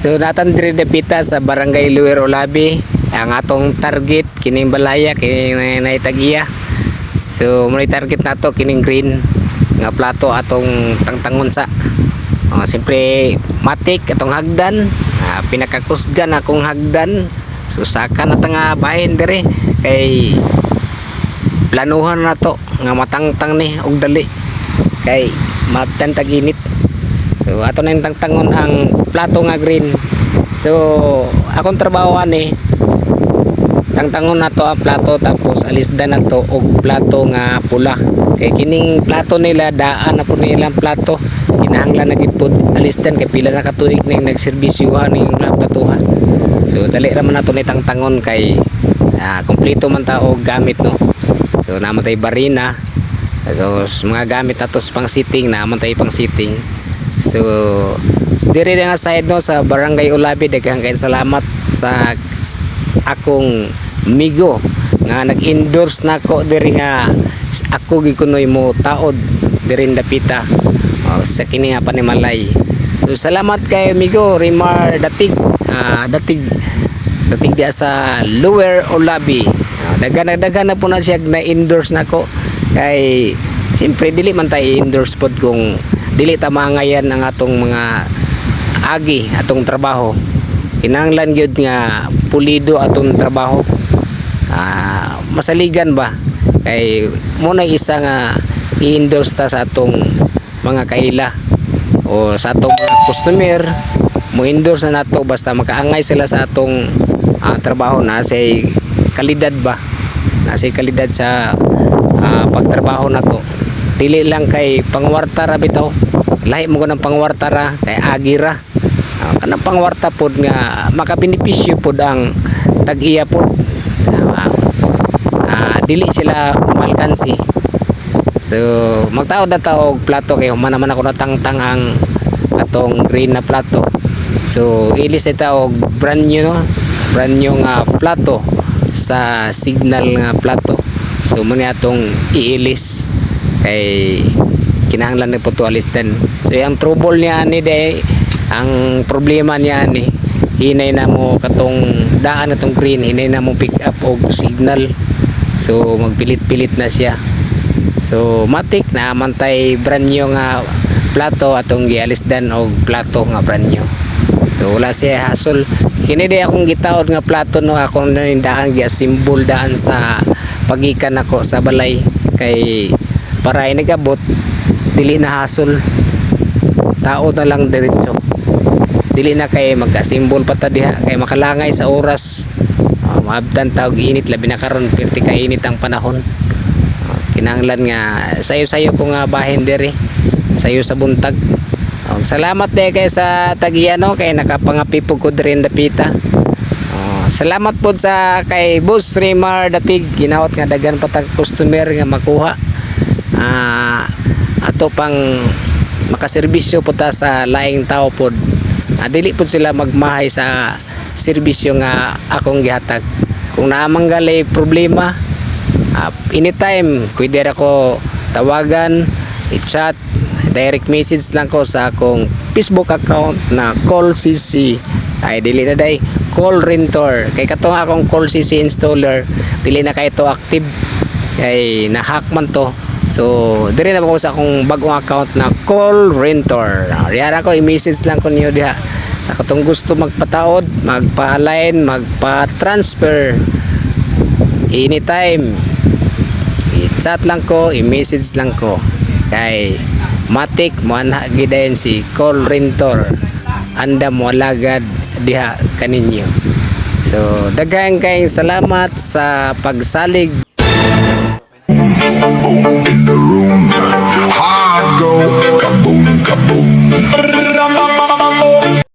So natan diri dapita sa Barangay Luwer Olabi ang atong target kining balaya kining naitagiya. So mo target nato kining green nga plato atong tangtangon sa. Siyempre matik atong hagdan, pinakakusgan akong hagdan. So saka na nga bahin dire kay planuhan na to nga matangtang ni og dali kay mabtan tag init. So ato na yung tangtangon ang plato nga green. So akong trabaho ani tangtangon na to ang plato tapos alisdan na to og plato nga pula. Kay kining plato nila daan na po nilang plato kinahanglan na gid pud alisdan kay pila na katuig ning nagserbisyuhan ning platuhan. So dali ra man nato ni tangtangon kay kompleto man ta og gamit no. So naman tay barina. So mga gamit natos pang sitting naman tay pang sitting. So diri nga side no sa Barangay Olabi daghang kay salamat sa akong migo nga nag-endorse nako diri nga ako gikunoy mo taod diri dapita sa kini nga panimalay. So salamat kay migo Rimar Datig dia sa Lower Olabi. Daghan na po na siya na-endorse nako kay siyempre dili man tay endorse pod kung dili ta mangayan ang atong mga agi atong trabaho. Kinahanglan gyud nga pulido atong trabaho. Masaligan ba kay mo na isa nga i-endorse ta sa atong mga kaila o sa atong mga customer mo endorse na nato basta makaangay sila sa atong trabaho na say kalidad ba na say kalidad sa pagtrabaho nato. Dili lang kay pangwarta ra bitaw. Lahi mo ng pangwarta ra kay agira. Kanang pangwarta pod nga makabenepisyo pod ang tag-iya pod. Dili sila malkansi. So magtaod na ta og plato kay human naman ako natangtang ang atong green na plato. So ilis ita og brand new no. Brand new nga plato sa signal nga plato. So mo ni atong iilis kay kinahanglan na po to alisdan. So yung trouble niya ni day ang problema niya ni hinay na mo katong daan atong green hinay na mo pick up og signal. So magpilit-pilit na siya. So matik na mantay brand new nga plato atong gialisdan og plato nga brand new. So wala siya hassle. Kini day akong gitaod nga plato no akong daan gi-assemble daan sa pagikan ako sa balay kay para ay nagabot dili na hassle. Tao na lang diretso. Dili na kay mag-assemble pa ta diha kay makalangay sa oras. Maabtan tawag init labi na karon perti ka init ang panahon. Kinahanglan nga sayo-sayo ko nga bahin diri sayo sa buntag. Salamat de kay sa tagiyano kay nakapangapi po ko diri dapita. Salamat po sa kay Boss Rimar Datig ginaot nga daghan pa tag customer nga makuha ato pang makaserbisyo po ta sa laing tao pod. Dili po sila magmahay sa serbisyo nga akong gihatag. Kung naamanggalay problema anytime pwede ra ko tawagan, i-chat, direct message lang ko sa akong Facebook account na Call CC. Ay dili na day Call Rentor. Kay katong akong Call CC installer dili na kay to active kay na-hack man to. So dire na ko sa akong bagong account na Call Rentor. Riyan ako i-message lang ko niyo diha sa katong gusto magpataod, magpa-align, magpa-transfer anytime. I-chat lang ko, i-message lang ko. Kay matik mo ana gidayon si Call Rentor. Anda mo alagad diha kaninyo. So daghang kay salamat sa pagsalig